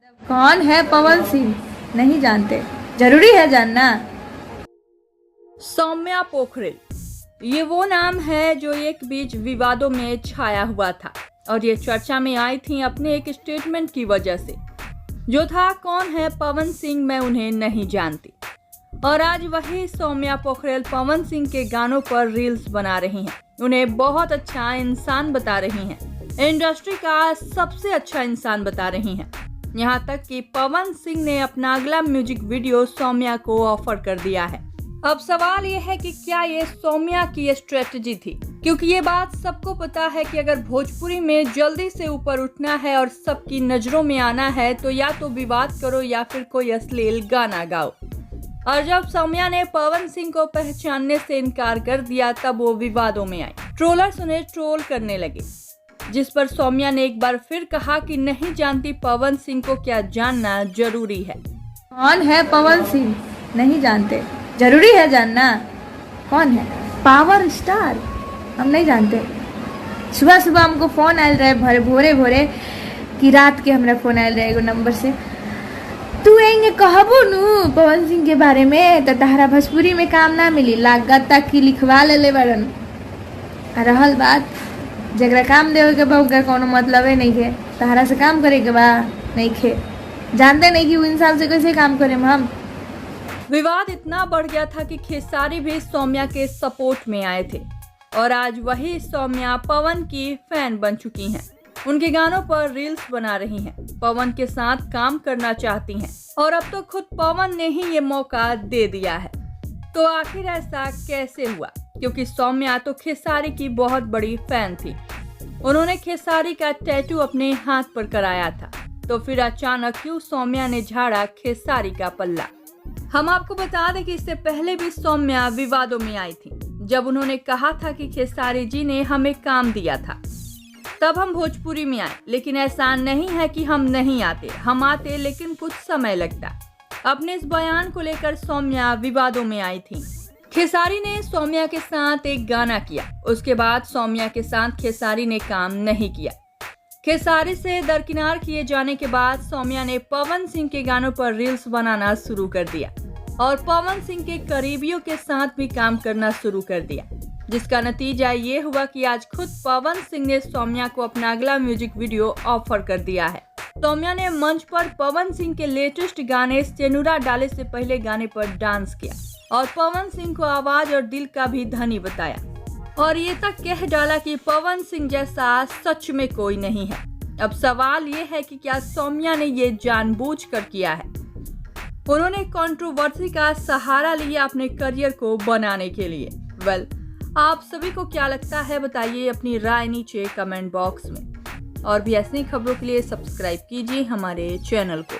कौन है पवन सिंह? नहीं जानते, जरूरी है जानना। सौम्या पोखरेल ये वो नाम है जो एक बीच विवादों में छाया हुआ था और ये चर्चा में आई थी अपने एक स्टेटमेंट की वजह से, जो था कौन है पवन सिंह, मैं उन्हें नहीं जानती। और आज वही सौम्या पोखरेल पवन सिंह के गानों पर रील्स बना रही हैं, उन्हें बहुत अच्छा इंसान बता रही हैं, इंडस्ट्री का सबसे अच्छा इंसान बता रही हैं। यहाँ तक कि पवन सिंह ने अपना अगला म्यूजिक वीडियो सौम्या को ऑफर कर दिया है। अब सवाल ये है कि क्या ये सौम्या की स्ट्रेटजी थी, क्योंकि ये बात सबको पता है कि अगर भोजपुरी में जल्दी से ऊपर उठना है और सबकी नजरों में आना है तो या तो विवाद करो या फिर कोई अश्लील गाना गाओ। और जब सौम्या ने पवन सिंह को पहचानने से इनकार कर दिया तब वो विवादों में आई, ट्रोलर्स उन्हें ट्रोल करने लगे, जिस पर सौम्या ने एक बार फिर कहा कि नहीं जानती पवन सिंह को, क्या जानना जरूरी है। कौन है पवन सिंह? नहीं जानते, जरूरी है जानना। कौन है? Power star. हम नहीं जानते। सुबह सुबह हमको फोन आयल रहे, भोरे भोरे कि रात के हमरा फोन आयल रहे एगो नंबर से, तू एंगे कहबो नु पवन सिंह के बारे में तो तहरा भोजपुरी में काम ना मिली, लागत तक की लिखवा ले बड़न। रहल बात जगरा काम देवे के बा ओकर कोनो मतलबे नहीं है, तहरा से काम करे के बा नहीं खे, जानते नहीं कि वो इंसान से कैसे काम करे हम। विवाद इतना बढ़ गया था कि खेसारी भी सौम्या के सपोर्ट में आए थे और आज वही सौम्या पवन की फैन बन चुकी हैं। उनके गानों पर रील्स बना रही हैं, पवन के साथ काम करना चाहती हैं और अब तो खुद पवन ने ही ये मौका दे दिया है। तो आखिर ऐसा कैसे हुआ? क्योंकि सौम्या तो खेसारी की बहुत बड़ी फैन थी, उन्होंने खेसारी का टैटू अपने हाथ पर कराया था, तो फिर अचानक क्यों सौम्या ने झाड़ा खेसारी का पल्ला? हम आपको बता दें कि इससे पहले भी सौम्या विवादों में आई थी, जब उन्होंने कहा था कि खेसारी जी ने हमें काम दिया था तब हम भोजपुरी में आए, लेकिन ऐसा नहीं है कि हम नहीं आते, हम आते लेकिन कुछ समय लगता। अपने इस बयान को लेकर सौम्या विवादों में आई थी। खेसारी ने सौम्या के साथ एक गाना किया, उसके बाद सौम्या के साथ खेसारी ने काम नहीं किया। खेसारी से दरकिनार किए जाने के बाद सौम्या ने पवन सिंह के गानों पर रील्स बनाना शुरू कर दिया और पवन सिंह के करीबियों के साथ भी काम करना शुरू कर दिया, जिसका नतीजा ये हुआ कि आज खुद पवन सिंह ने सौम्या को अपना अगला म्यूजिक वीडियो ऑफर कर दिया है। सौम्या ने मंच पर पवन सिंह के लेटेस्ट गाने सेनुरा डाले से पहले गाने पर डांस किया और पवन सिंह को आवाज और दिल का भी धनी बताया और ये तक कह डाला कि पवन सिंह जैसा सच में कोई नहीं है। अब सवाल ये है कि क्या सौम्या ने ये जानबूझकर किया है? उन्होंने कंट्रोवर्सी का सहारा लिया अपने करियर को बनाने के लिए। आप सभी को क्या लगता है बताइए अपनी राय नीचे कमेंट बॉक्स में। और भी ऐसी खबरों के लिए सब्सक्राइब कीजिए हमारे चैनल को।